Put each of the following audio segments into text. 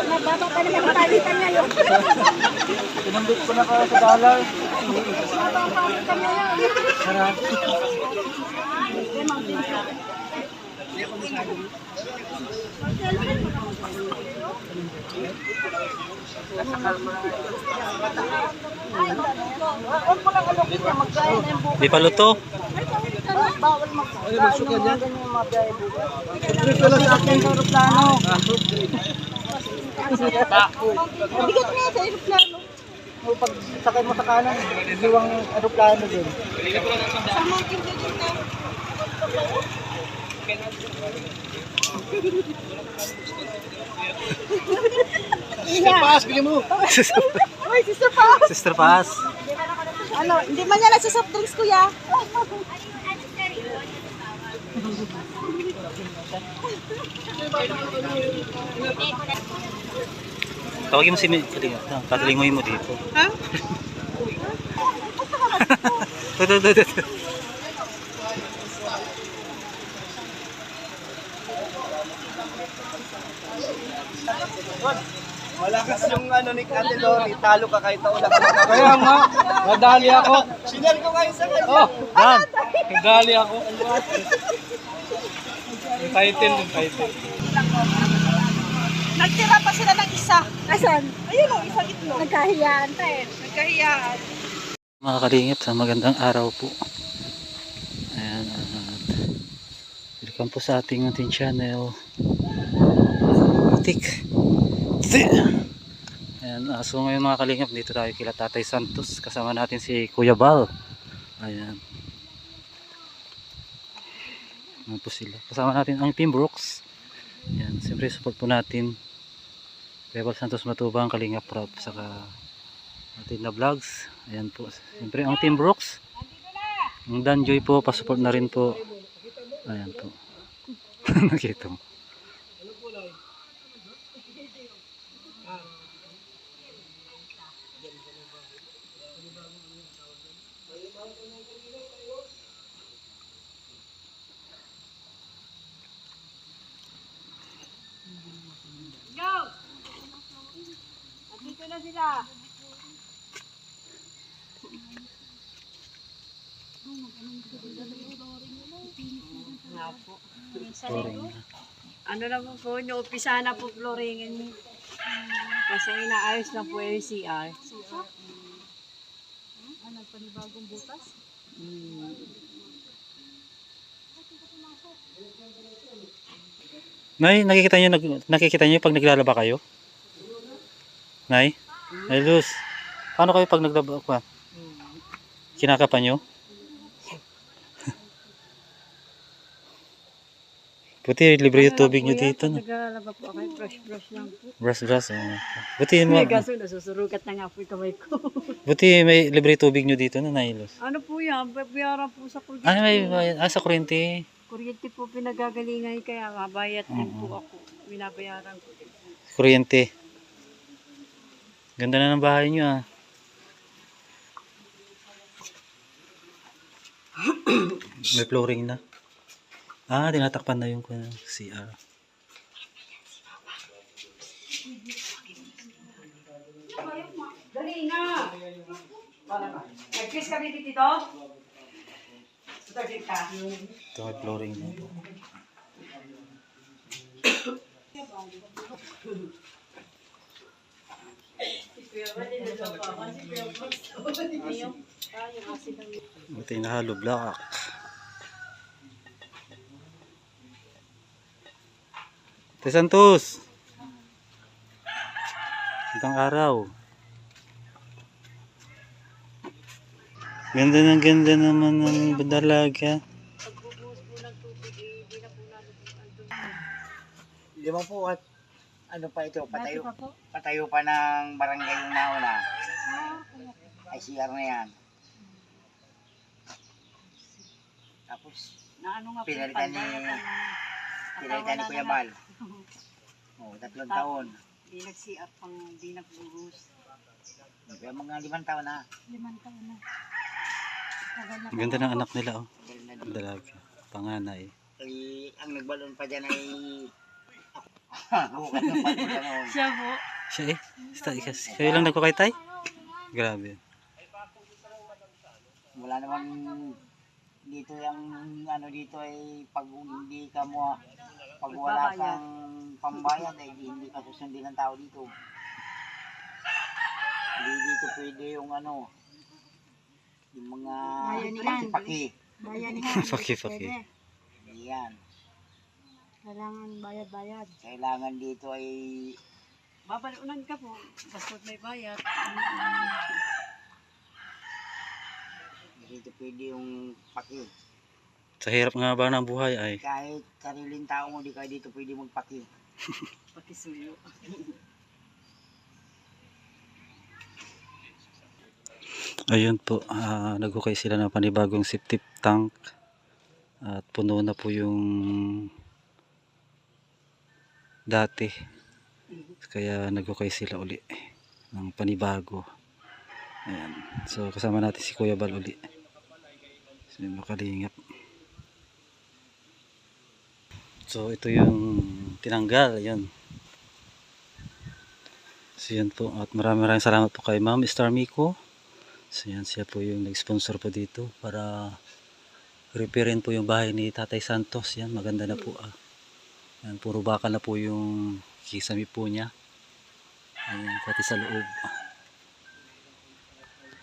Nababa pa naman ang palitan niya yun. Pinambit ko na ka sa dollar. Nababa ang palitan niya yun. Sarap. Huwag mo lang alokit niya, magkaya na yung bukas. Di pa luto? Bawal magkaya ng mga ganyan mga biyahe bukas. Ito lang sa akin sa aeroplano. Bigat niya sa aeroplano. Pag sakay mo sa kanan, liwang aeroplano din. Sama ang kinyo dito. Sister Paas, bili mo! Uy, Sister Paz. Sister Paz. Ano, hindi man yan sa soft drinks, kuya. Tawagin mo si Katilingoy mo dito. Ha? Ito. Malakas yung ano ni Ate Lori, talo ka kahit ulang. Kaya nga, nadali ako. Sinal ko kayo sa kanya. Oh, Dan! nadali ako. Yung title. Nagtira pa sila ng isa. Asan? Ayun o, isang itlog. Nagkahiyaan pa eh. Nagkahiyaan. Mga kalingap, sa magandang araw po. Ayan, at welcome po sa ating channel. Tik. Ayan, so ngayon mga kalingap, dito tayo kila Tatay Santos. Kasama natin si Kuya Bal. Ayan. Ayan po sila. Kasama natin ang Team Brooks. Ayan, siyempre support po natin Kuya Bal Santos Matubang, Kalingap Prop, saka atin na vlogs. Ayan po. Siyempre ang Team Brooks. Ang Danjoy po, pasupport na rin po. Ayan po. Nakita mo. Go! Andito na sila. Flooring. Ano na po, inuumpisa na po flooringin. Kasi inaayos na po yung CR. Nagpanibagong butas. Nay, nakikita niyo pag naglalaba kayo? Nay? Nay Luz, paano kayo pag naglaba ka? Kinakapan niyo? Buti libre yung tubig niyo dito, no? Naglalaba po ako, brush lang po. Brush. Oh. Buti May gaso, nasusurugat na nga po yung kamay ko. buti may libre tubig niyo dito, no, Nay Luz? Ano po yan? Bayaran po sa kuryente. Sa kuryente. Kuryente po pinagagalingan kaya mabayat din po ako. Binabayaran ko din po. Kuryente. Ganda na ng bahay niyo, ah. May flooring na. Ah, tinatakpan na yung CR. Dali na! Nag-kiss kami dito? Tutagin ka. Ito may flooring na po. Ito yung nahalo block. Te Santos. Magandang araw. Ganda naman ng dalaga. Di ba po at ano pa ito, patayo pa ng barangay yung nauna. Ay CR na yan. Tapos Na ano nga po yung pinalitan ni Kuya Bal. Oh, 3 taon. Di nag-CR pang di nag-buhos. Kaya mga 5 taon na. 5 taon na. Ganda ng anak nila, oh. Dalaga. Panganay. Ang nagbalon pa dyan ay Bukas ng pagkita noon. Siya po. Siya eh. Kayo lang nagkakaitay? Grabe. Wala naman dito yung ano dito ay pag hindi ka mo pag wala kang pambayad ay hindi ka susundin ng tao dito. Hindi dito pwede yung ano yung mga Bayanihan. paki-paki. Bayanihan. Paki-paki. Yan. Kailangan bayad-bayad. Kailangan dito ay Babalunan ka po. Basta't may bayad. dito pwede yung paki. Sa hirap nga ba ng buhay ay Kahit sariling tao mo di ka dito pwede magpaki. Pakisuyo. ayun po, naghukay sila ng panibagong septic tank at puno na po yung dati, kaya naghukay sila uli ng panibago. Ayan. So kasama natin si Kuya Bal uli, so makalingap. So ito yung tinanggal, ayun. So yan po, at maraming salamat po kay Ma'am Star Miko. So yan, siya po yung nag-sponsor po dito para repairin po yung bahay ni Tatay Santos. Yan, maganda na po. Yan, puro bakal na po yung kisame po niya. Ayan, pati sa loob.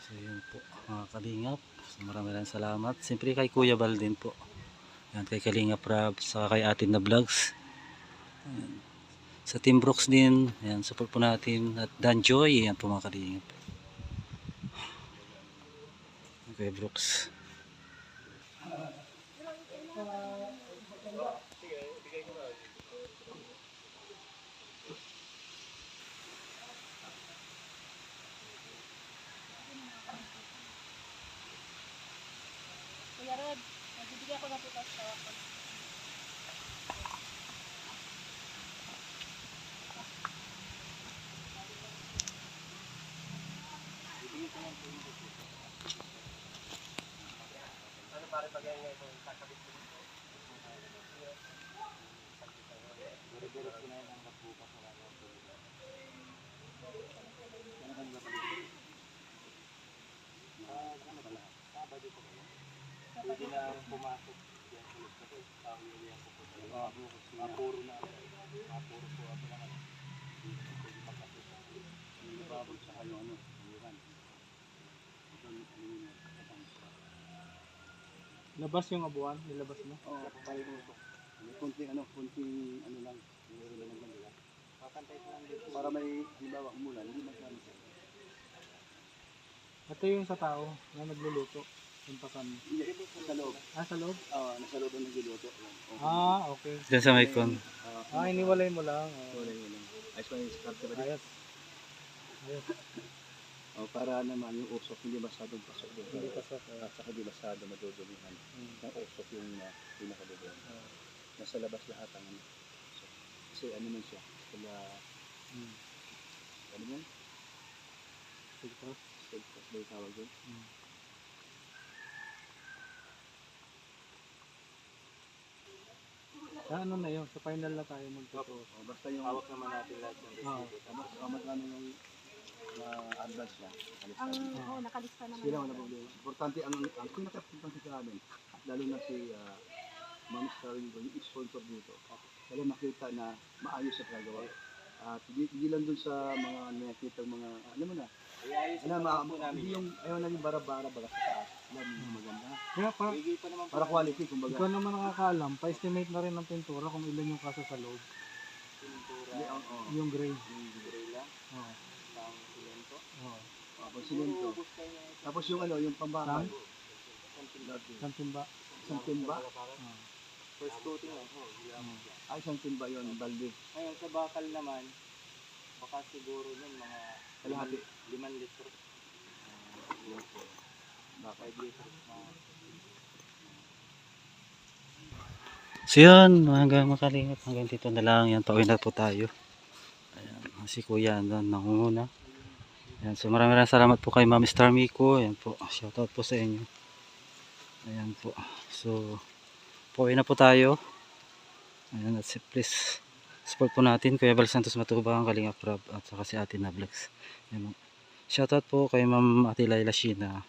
So yan po, mga kalingap. So, maraming salamat. Siyempre kay Kuya Bal din po. Yan, kay Kalingap Rab, saka kay Atin na Vlogs. Ayan. Sa Team Brooks din, ayan, support po natin. At Dan Joy, ayan po mga kalingap. Okay, Brooks. Kuya Rod, nagbibigay ako ng putas sa ako. Labas yung abuan, nilabas mo? Oo, pailusok. Kunting ano lang, meron lang nila. Kakantay ko lang dito. Para may halimbawa umulan, hindi masyadong siya. Ito yung sa tao na nagluluto. Yung pasan. Hindi, ito sa loob. Sa loob? Nasa loob ang nagluluto. Okay. Diyan sa Maicon. Iniwalay mo lang. Wala. Ayos pa yung skarte ba dito? Ayos. Ayos. Para naman yung usok hindi masyadong pasok doon. Hindi pasok. At saka hindi masyadong madudumihan. Ang usok yung pinakaduduhan. Nasa labas lahat ang ano. So, kasi ano man siya. Kaya, ano mo? Sigtos. Sigtos ba yung tawag doon? Ano na yun? Sa final na tayo magtuturo. Basta yung hawak naman natin lahat yung resibo. Tapos magkano yung advance niya. Nakalista naman. Sila wala problema. Importante ang pinaka-importante sa amin, lalo na si Ma'am Starling ko, yung sponsor dito. Kaya makita na maayos sa paggawa. At hindi lang dun sa mga nakikita mga, alam mo na, hindi yung ayaw namin bara-bara baga sa taas. Alam mo maganda. Kaya Para quality, kumbaga. ikaw naman nakakaalam, pa-estimate na rin ng pintura kung ilan yung kaso sa loob. Yung gray. Oo. Tapos simento. Tapos yung ano, yung pambakal. Isang timba. Isang timba. First coating lang. Ay, isang timba yun, balde. Ngayon sa bakal naman, baka siguro nun mga Kalahati. 5 litro. 5 litros na. So yun, hanggang makalingap, hanggang dito na lang. Yan, pauwi na po tayo. Ayan, si Kuya doon nangunguna. Ayan, so maraming salamat po kay Ma'am Star Miko. Ayan po, shoutout po sa inyo. Ayan po. So, pauwi na po tayo. Ayan, at please support po natin Kuya Bal Santos Matubang, Kalingap Rob at saka si Ate na Vlogs. Yan, shoutout po kay Ma'am Ate Laila Sheena.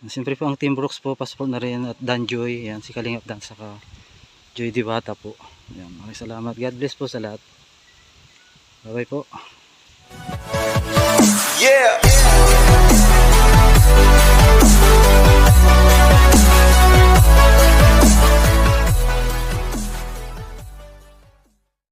Siyempre po ang Team Brooks po, pasupport na rin at Dan Joy, yan, si Kalingap Dan saka Joy Diwata po. Yan, maraming salamat. God bless po sa lahat. Bye bye po. Yeah.